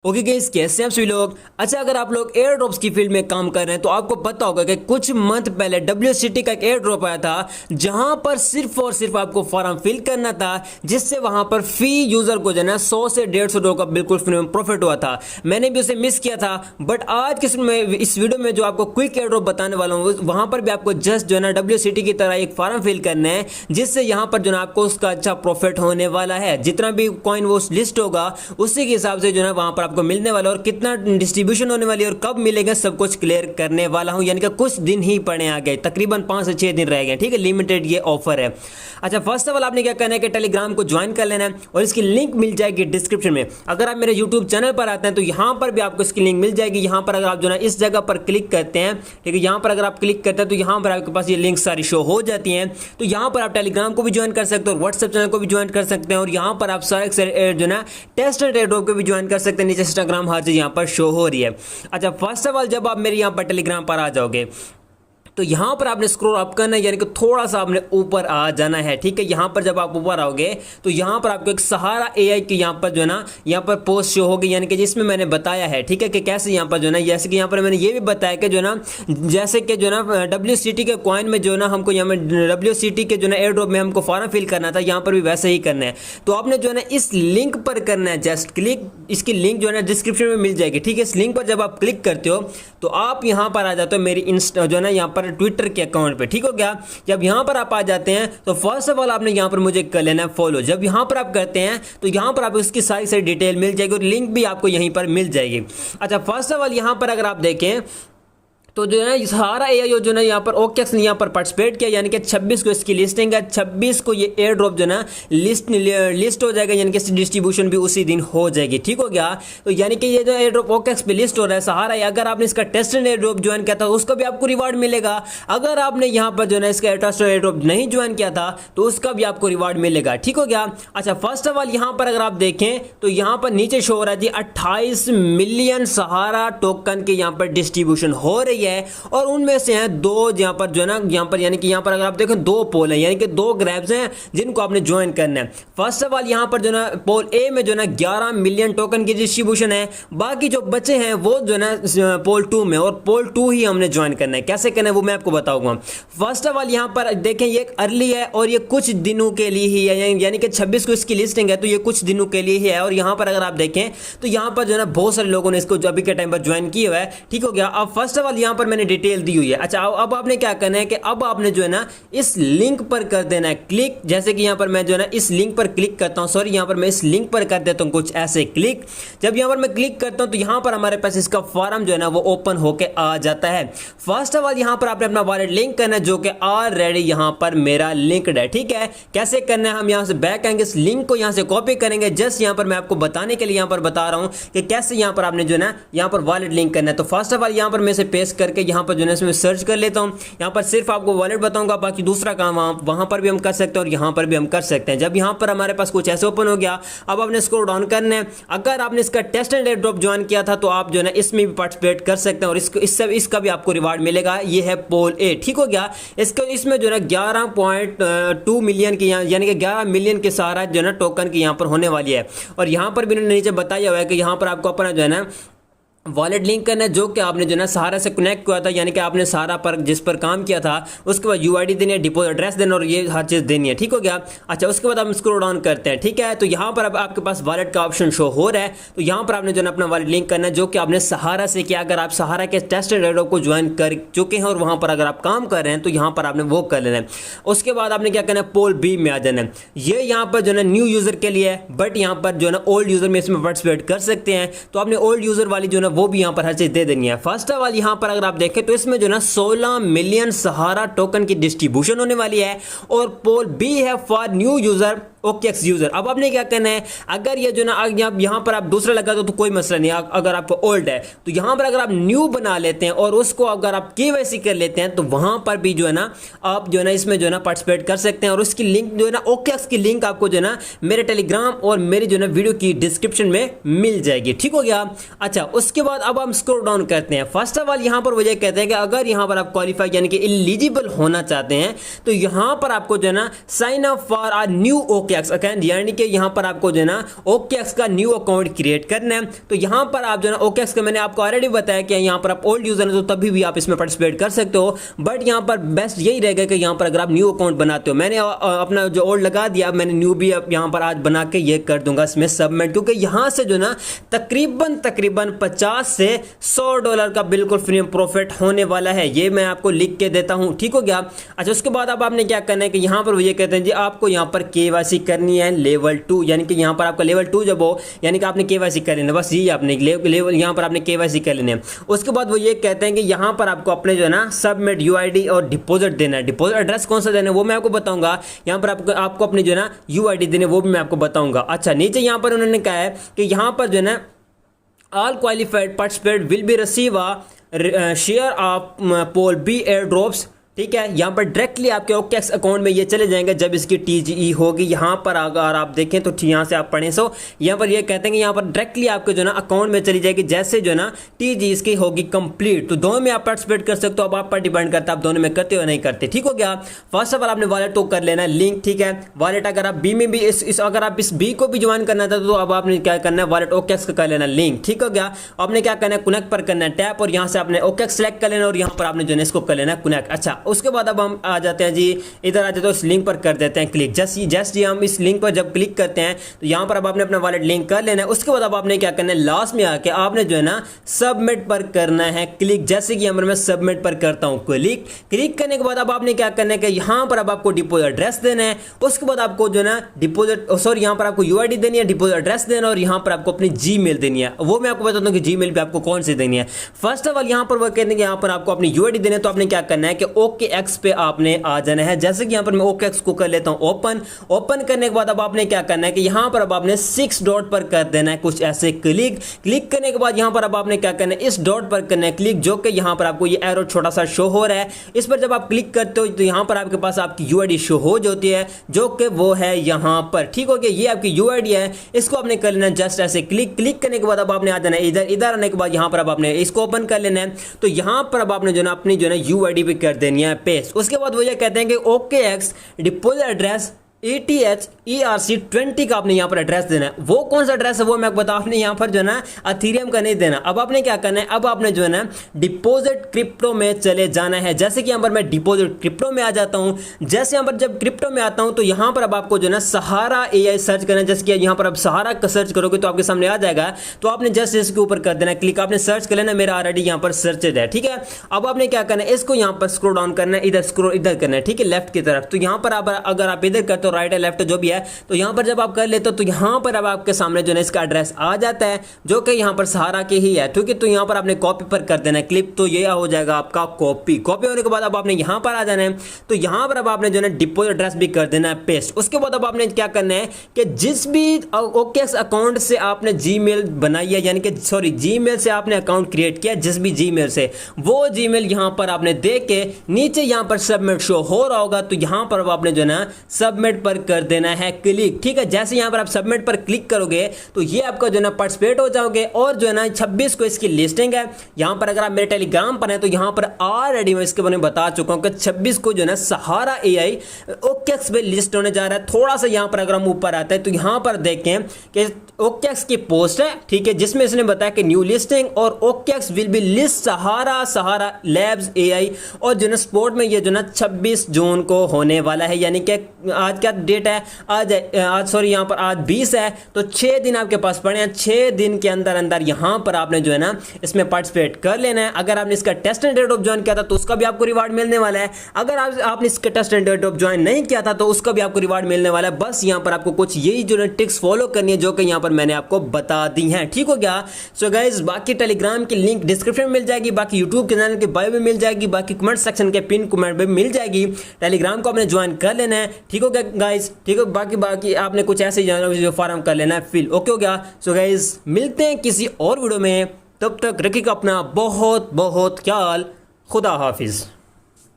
Okay guys, कैसे हैं आप सभी लोग। अच्छा, अगर आप लोग एयर ड्रॉप्स की फील्ड में काम कर रहे हैं तो आपको पता होगा कि कुछ मंथ पहले WCT का एक एयर ड्रॉप आया था जहां पर सिर्फ और सिर्फ आपको फॉर्म फिल करना था, जिससे वहां पर फी यूजर को जो है ना 100 से $150 का बिल्कुल फ्री में प्रॉफिट हुआ था। मैंने भी उसे मिस किया था, बट आज इस वीडियो में जो आपको क्विक एयर ड्रॉप बताने वाला हूँ वहां पर भी आपको जस्ट जो है ना WCT की तरह एक फॉर्म फिल करना है, जिससे यहाँ पर जो है आपको उसका अच्छा प्रॉफिट होने वाला है। जितना भी कॉइन वो लिस्ट होगा उसी के हिसाब से जो है वहां पर आपको मिलने वाला, और कितना डिस्ट्रीब्यूशन होने वाली और कब मिलेगा सब कुछ क्लियर करने वाला हूं। यानी कि कुछ दिन ही पड़े आ गए, तकरीबन 5 से 6 दिन रह गए। ठीक है, लिमिटेड ये ऑफर है। अच्छा, फर्स्ट ऑफ ऑल आपने क्या करना है कि टेलीग्राम को ज्वाइन कर लेना है और इसकी लिंक मिल जाएगी डिस्क्रिप्शन में। अगर आप मेरे यूट्यूब चैनल पर आते हैं तो यहां पर भी आपको इसकी लिंक मिल जाएगी। यहां पर अगर आप जो है इस जगह पर क्लिक करते हैं, ठीक है, यहां पर अगर आप क्लिक करते हैं तो यहां पर आपके पास ये लिंक सारी शो हो जाती हैं। तो यहां पर आप टेलीग्राम को भी ज्वाइन कर सकते हो और व्हाट्सएप चैनल को भी ज्वाइन कर सकते हैं, और यहां पर आप सारे जो है टेस्ट एंड एयर ड्रॉप को भी ज्वाइन कर सकते हैं। नीचे इंस्टाग्राम हर चीज यहां पर शो हो रही है। अच्छा, फर्स्ट ऑफ ऑल जब आप मेरे यहां पर टेलीग्राम पर आ जाओगे तो यहां पर आपने स्क्रॉल अप करना है, यानी कि थोड़ा सा आपने ऊपर आ जाना है। ठीक है, यहां पर जब आप ऊपर आओगे तो यहां पर आपको एक सहारा AI की यहां पर जो है ना यहां पर पोस्ट शो होगी, यानी कि जिसमें मैंने बताया है, ठीक है, कि कैसे यहां पर जो है ना, जैसे कि यहां पर मैंने ये भी बताया कि जो है ना, जैसे कि जो है ना WCT के कॉइन में जो है ना हमको यहाँ में WCT के जो है ना एयर ड्रॉप में हमको फॉर्म फिल करना था, यहां पर भी वैसे ही करना है। तो आपने जो है ना इस लिंक पर करना है, जस्ट क्लिक। इसकी लिंक जो है ना डिस्क्रिप्शन में मिल जाएगी। ठीक है, इस लिंक पर जब आप क्लिक करते हो तो आप यहां पर आ जाते हो मेरी इंस्टा जो है ना यहां पर ट्विटर के अकाउंट पे। ठीक हो गया। जब यहां पर आप आ जाते हैं तो फर्स्ट ऑफ ऑल आपने यहां पर मुझे कर लेना है फॉलो। जब यहां पर आप करते हैं तो यहां पर आपको इसकी सारी डिटेल मिल जाएगी और लिंक भी आपको यहीं पर मिल जाएगी। अच्छा, फर्स्ट ऑफ ऑल यहां पर अगर आप देखें तो जो है सहारा AI जो है यहाँ पर OKX ने यहाँ पर पार्टिसिपेट किया, यानी कि 26 को इसकी लिस्टिंग है। 26 को ये एयर ड्रॉप जो है ना लिस्ट हो जाएगा, यानी कि डिस्ट्रीब्यूशन भी उसी दिन हो जाएगी। ठीक हो गया। तो यानी कि ये जो एयर ड्रॉप OKX पे लिस्ट हो रहा है सहारा, अगर आपने इसका testnet airdrop join किया था उसका भी आपको रिवार्ड मिलेगा। अगर आपने यहाँ पर जो है ना इसका टेस्ट एयर ड्रॉप नहीं ज्वाइन किया था तो उसका भी आपको रिवार्ड मिलेगा। ठीक हो गया। अच्छा, फर्स्ट ऑफ ऑल यहाँ पर अगर आप देखें तो यहाँ पर नीचे शो हो रहा है जी 28 मिलियन सहारा टोकन के यहाँ पर डिस्ट्रीब्यूशन हो रही है, और उनमें से हैं दो यहाँ पर जो है ना यहाँ पर, यानी कि यहाँ पर अगर आप देखें 2 पोल है, यानी कि 2 ग्रैब्स हैं जिनको आपने ज्वाइन करना है। फर्स्ट ऑफ ऑल यहाँ पर जो है ना पोल ए में जो है ना 11 मिलियन टोकन की डिस्ट्रीब्यूशन है। बाकी जो बचे हैं वो जो है ना पोल 2 में, और पोल 2 ही हमने ज्वाइन करना है। कैसे करना है वो मैं आपको बताऊंगा। फर्स्ट ऑफ ऑल यहाँ पर देखें ये अर्ली है और ये कुछ दिनों के लिए ही है, यानी कि 26 को इसकी लिस्टिंग है तो ये कुछ दिनों के लिए ही है। और यहाँ पर अगर आप देखें तो यहाँ पर जो है ना बहुत सारे लोगों ने इसको अभी के टाइम पर ज्वाइन किया हुआ है। ठीक हो गया। अब फर्स्ट ऑफ ऑल यहाँ पर मैंने डिटेल दी हुई है। अच्छा, अब आपने क्या करना है कि अब आपने जो है ना इस लिंक पर कर देना है क्लिक। जैसे कि यहाँ पर मैं जो है ना इस लिंक पर क्लिक करता हूँ, सॉरी यहाँ पर मैं इस लिंक पर कर देता हूँ कुछ ऐसे क्लिक। जब यहाँ पर मैं क्लिक करता हूँ तो यहाँ पर हमारे पास इसका फॉर्म जो है ना वो ओपन होके आ जाता है। फर्स्ट ऑफ ऑल यहाँ पर आपने अपना वॉलेट लिंक करना है, जो कि ऑलरेडी यहाँ पर मेरा लिंक्ड है। ठीक है, कैसे करना है, हम यहाँ से बैक आएंगे, इस लिंक को यहाँ से कॉपी करेंगे। जस्ट यहाँ पर मैं आपको बताने के लिए यहाँ पर बता रहा हूँ कि कैसे यहाँ पर आपने जो है ना यहाँ पर वॉलेट लिंक करना है। तो फर्स्ट ऑफ ऑल यहाँ पर मैं इसे पेस्ट करके यहाँ पर जो है इसमें सर्च कर लेता हूं। यहां पर सिर्फ आपको वॉलेट बताऊंगा, बाकी दूसरा काम वहां पर भी हम कर सकते हैं और यहां पर भी हम कर सकते हैं। जब यहां पर हमारे पास कुछ ऐसे ओपन हो गया, अब आपने स्क्रॉल डाउन करना है। अगर आपने इसका testnet airdrop join किया था तो आप जो है ना इसमें भी पार्टिसिपेट कर सकते हैं और इसका भी आपको रिवार्ड मिलेगा। ये है पोल ए। ठीक हो गया। इसमें जो है 11.2 मिलियन की यानी कि 11 मिलियन के सहारा जो है ना टोकन की यहां पर होने वाली है। और यहां पर भी नीचे बताया हुआ है कि यहां पर आपको अपना जो है ना वॉलेट लिंक करना है, जो कि आपने जो ना सहारा से कनेक्ट किया था, यानी कि आपने सहारा पर जिस पर काम किया था उसके बाद UID देनी है, डिपॉजिट एड्रेस देना और ये हर चीज़ देनी है। ठीक हो गया। अच्छा, उसके बाद हम स्क्रॉल डाउन करते हैं। ठीक है, तो यहाँ पर अब आपके पास वॉलेट का ऑप्शन शो हो रहा है। तो यहाँ पर आपने जो ना अपना वॉलेट लिंक करना है, जो कि आपने सहारा से किया। अगर आप सहारा के टेस्ट एंड एयर ड्रॉप को ज्वाइन कर चुके हैं और वहाँ पर अगर आप काम कर रहे हैं तो यहाँ पर आपने वो कर लेना है। उसके बाद आपने क्या करना है, पोल बी में आ जाना है। ये यहाँ पर जो है न्यू यूजर के लिए है, बट यहाँ पर जो है ना ओल्ड यूजर में इसमें पार्टिसिपेट कर सकते हैं। तो आपने ओल्ड यूजर वाली जो है ना वो भी यहाँ पर हर चीज दे देनी है। फर्स्ट ऑफ ऑल यहाँ पर अगर आप देखें तो इसमें जो ना 16 मिलियन सहारा टोकन की डिस्ट्रीब्यूशन होने वाली है, और पोल बी है for new user OKX user. अब आपने क्या करना है, अगर ये जो ना यहाँ पर आप दूसरा लगा दो तो कोई मसला नहीं। अगर आपको ओल्ड है तो यहाँ पर अगर आप न्यू बना लेते हैं और उसको अगर आप KYC कर लेते हैं तो वहां पर भी जो है ना आप जो है ना इसमें जो है ना पार्टिसिपेट कर सकते हैं। और उसकी लिंक जो है ना OKX की लिंक आपको जो है ना मेरे टेलीग्राम और मेरी जो है ना वीडियो की डिस्क्रिप्शन में मिल जाएगी। ठीक हो गया। अच्छा, उसके उसके बाद अब हम स्क्रॉल डाउन करते हैं। फर्स्ट ऑफ ऑल यहाँ पर वो ये कहते हैं कि अगर यहाँ पर आप क्वालिफाई यानी कि एलिजिबल होना चाहते हैं तो यहाँ पर आपको जो है ना sign up for a new OKX account, यानी कि यहाँ पर आपको जो है ना OKX का न्यू अकाउंट क्रिएट करना है। तो यहाँ पर आप जो है ना OKX का मैंने आपको ऑलरेडी बताया कि यहाँ पर आप ओल्ड यूजर हैं तो तभी भी आप इसमें पार्टिसिपेट कर सकते हो, बट यहाँ पर बेस्ट यही रहेगा कि यहाँ पर अगर आप न्यू अकाउंट बनाते हो, मैंने अपना जो ओल्ड लगा दिया, मैंने न्यू भी यहाँ पर आज बना के ये कर दूंगा इसमें सबमिट, क्योंकि यहाँ से जो ना तकरीबन 50 से $100 का बिल्कुल फ्री प्रॉफिट होने वाला है। ये मैं आपको लिख के देता हूँ, ठीक हो गया। अच्छा, उसके बाद अब आपने क्या करना है कि यहाँ पर वो ये कहते हैं जी आपको यहाँ पर KYC करनी है लेवल 2, यानी कि यहाँ पर आपका लेवल 2 जब हो यानी कि आपने KYC कर लेना, बस ये आपने लेवल यहाँ पर आपने KYC कर लेना है। उसके बाद वो ये कहते हैं कि यहाँ पर आपको अपने जो है ना सबमिट UID और डिपॉजिट देना है। डिपॉजिट एड्रेस कौन सा देना है वो मैं आपको बताऊंगा, यहाँ पर आपको अपनी जो है ना UID देने वो भी मैं आपको बताऊंगा। अच्छा, नीचे यहाँ पर उन्होंने कहा है कि यहाँ पर जो है ना all qualified participant will be receive a share of pool B airdrops, ठीक है। यहाँ पर डायरेक्टली आपके OKX अकाउंट में ये चले जाएंगे जब इसकी TGE होगी। यहाँ पर अगर आप देखें तो यहाँ से आप पढ़ें यहाँ पर ये कहते हैं कि यहाँ पर डायरेक्टली आपके जो ना अकाउंट में चली जाएगी जैसे जो ना TGE इसकी होगी कंप्लीट। तो दोनों में आप पार्टिसिपेट कर सकते हो, अब आप पर डिपेंड करता है आप दोनों में करते हो नहीं करते, ठीक हो गया। फर्स्ट ऑफ ऑल आपने वॉलेट को कर लेना लिंक, ठीक है। वॉलेट अगर आप बी में भी अगर आप इस बी को भी ज्वाइन करना था तो अब आपने क्या करना है वॉलेट OKX का कर लेना लिंक, ठीक हो गया। आपने क्या करना है कनेक्ट पर करना है टैप और यहाँ से आपने OKX सेलेक्ट कर लेना और यहाँ पर आपने जो है इसको कर लेना कनेक्ट। अच्छा, उसके बाद अब हम आ जाते हैं जी इधर आ जाते हैं, इस लिंक पर कर देते हैं क्लिक। जस्ट ये हम इस लिंक पर जब क्लिक करते हैं तो यहाँ पर अब आपने अपना वॉलेट लिंक कर लेना है। उसके बाद अब आपने क्या करना है लास्ट में आके आपने जो है ना सबमिट पर करना है क्लिक। जैसे कि मैं सबमिट पर करता हूँ क्लिक करने के बाद अब आपने क्या करना है कि यहाँ पर अब आपको डिपॉजिट एड्रेस देना है। उसके बाद आपको जो है ना डिपॉजिट सॉरी यहाँ पर आपको UID देनी है, डिपॉजिट एड्रेस देना और यहाँ पर आपको अपनी Gmail देनी है। वो मैं आपको बताता हूँ कि Gmail पे आपको कौन सी देनी है। फर्स्ट ऑफ ऑल यहाँ पर वो कहते हैं कि यहाँ पर आपको अपनी UID देनी है, तो आपने क्या करना है कि OKX पे आपने आ जाना है। जैसे कि यहाँ पर मैं OKX को कर लेता हूँ ओपन करने के बाद अब आपने क्या करना है कि यहाँ पर अब आपने 6 डॉट पर कर देना है कुछ ऐसे क्लिक करने के बाद यहाँ पर अब आपने क्या करना है इस डॉट पर करना है क्लिक, जो कि यहाँ पर आपको ये एरो छोटा सा शो हो रहा है। इस पर जब आप क्लिक करते हो तो यहाँ पर आपके पास आपकी UID शो हो जाती है जो कि वो है यहाँ पर, ठीक हो गया। ये आपकी UID है, इसको आपने कर लेना जस्ट ऐसे क्लिक करने के बाद अब आपने आ जाना है इधर आने के बाद यहाँ पर अब आपने इसको ओपन कर लेना है। तो यहाँ पर अब आपने जो ना अपनी जो है UID पे कर देनी है पेस्ट। उसके बाद वो ये कहते हैं कि OKX deposit address ETH ERC20 का आपने यहाँ पर एड्रेस देना है। वो कौन सा एड्रेस है वो मैं बता, आपने यहाँ पर जो है ना अथीरियम का नहीं देना। अब आपने क्या करना है, अब आपने जो है ना डिपॉजिट क्रिप्टो में चले जाना है। जैसे कि यहाँ पर मैं डिपॉजिट क्रिप्टो में आ जाता हूँ। जैसे यहाँ पर जब क्रिप्टो में आता हूँ तो यहाँ पर अब आपको जो है ना सहारा AI सर्च करना है। जैसे कि यहाँ पर अब सहारा का सर्च करोगे तो आपके सामने आ जाएगा, तो आपने जस्ट इसके ऊपर कर देना क्लिक। आपने सर्च कर लेना, मेरा ऑलरेडी यहाँ पर सर्चेड है, ठीक है। अब आपने क्या करना है इसको यहाँ पर स्क्रॉल डाउन करना है, इधर करना है, ठीक है, लेफ्ट की तरफ। तो यहाँ पर अगर आप इधर करते हो राइट है लेफ्ट जो भी है, तो यहां पर जब आप कर लेते हो तो यहां पर अब आपके सामने जो है इसका एड्रेस आ जाता है जो कि यहां पर सहारा के ही है, ठीक है। तो यहां पर आपने कॉपी पर कर देना है क्लिक, तो ये हो जाएगा आपका कॉपी होने के बाद अब आपने यहां पर आ जाना है। तो यहां पर अब आपने जो है डिपॉजिट एड्रेस भी कर देना है पेस्ट। उसके बाद अब आपने क्या करना है कि जिस भी OKX अकाउंट से आपने Gmail बनाई है, यानी कि सॉरी Gmail से आपने अकाउंट क्रिएट किया, जिस भी Gmail से, वो Gmail यहां पर आपने देख के नीचे यहां पर सबमिट शो हो रहा होगा, तो यहां पर अब आपने जो है ना सबमिट पर कर देना है क्लिक, ठीक है। जैसे यहां पर आप सबमिट पर क्लिक करोगे तो ये आपका जो है ना पार्टिसिपेट हो जाओगे और जो है ना 26 को इसकी लिस्टिंग है। यहां पर अगर आप मेरे टेलीग्राम पर हैं तो यहां पर ऑलरेडी मैं इसके बारे में बता चुका हूं कि 26 को जो है ना सहारा AI OKX पे लिस्ट होने जा रहा है। थोड़ा सा यहां पर अगर हम ऊपर आते हैं तो यहां पर देखें कि OKX की पोस्ट है, ठीक है, जिसमें इसने बताया कि न्यू लिस्टिंग और OKX will be list Sahara labs AI, और जो है ना स्पोर्ट में ये जो ना 26 जून को होने वाला है। यानी कि आज क्या डेट है, आज सॉरी यहाँ पर आज 20 है, तो 6 दिन आपके पास पड़े हैं। 6 दिन के अंदर यहाँ पर आपने जो है ना इसमें पार्टिसिपेट कर लेना है। अगर आपने इसका testnet date of join किया था तो उसका भी आपको रिवार्ड मिलने वाला है। अगर आपने इसका testnet date of join नहीं किया था तो उसका भी आपको रिवार्ड मिलने वाला है। बस यहाँ पर आपको कुछ यही जो है टिक्स फॉलो करनी है जो कि यहाँ पर मैंने आपको बता दी हैं, ठीक हो गया। सो गाइज बाकी टेलीग्राम की लिंक डिस्क्रिप्शन में मिल जाएगी, बाकी यूट्यूब के चैनल के बायो में मिल जाएगी, बाकी कमेंट सेक्शन के पिन कमेंट में मिल जाएगी। टेलीग्राम को आपने ज्वाइन कर लेना है, ठीक हो गया गाइज, ठीक है। बाकी आपने कुछ ऐसे जो फॉर्म कर लेना है फिल, ओके हो गया। सो गाइज मिलते हैं किसी और वीडियो में, तब तक रखिएगा अपना बहुत बहुत ख्याल। खुदा हाफिज।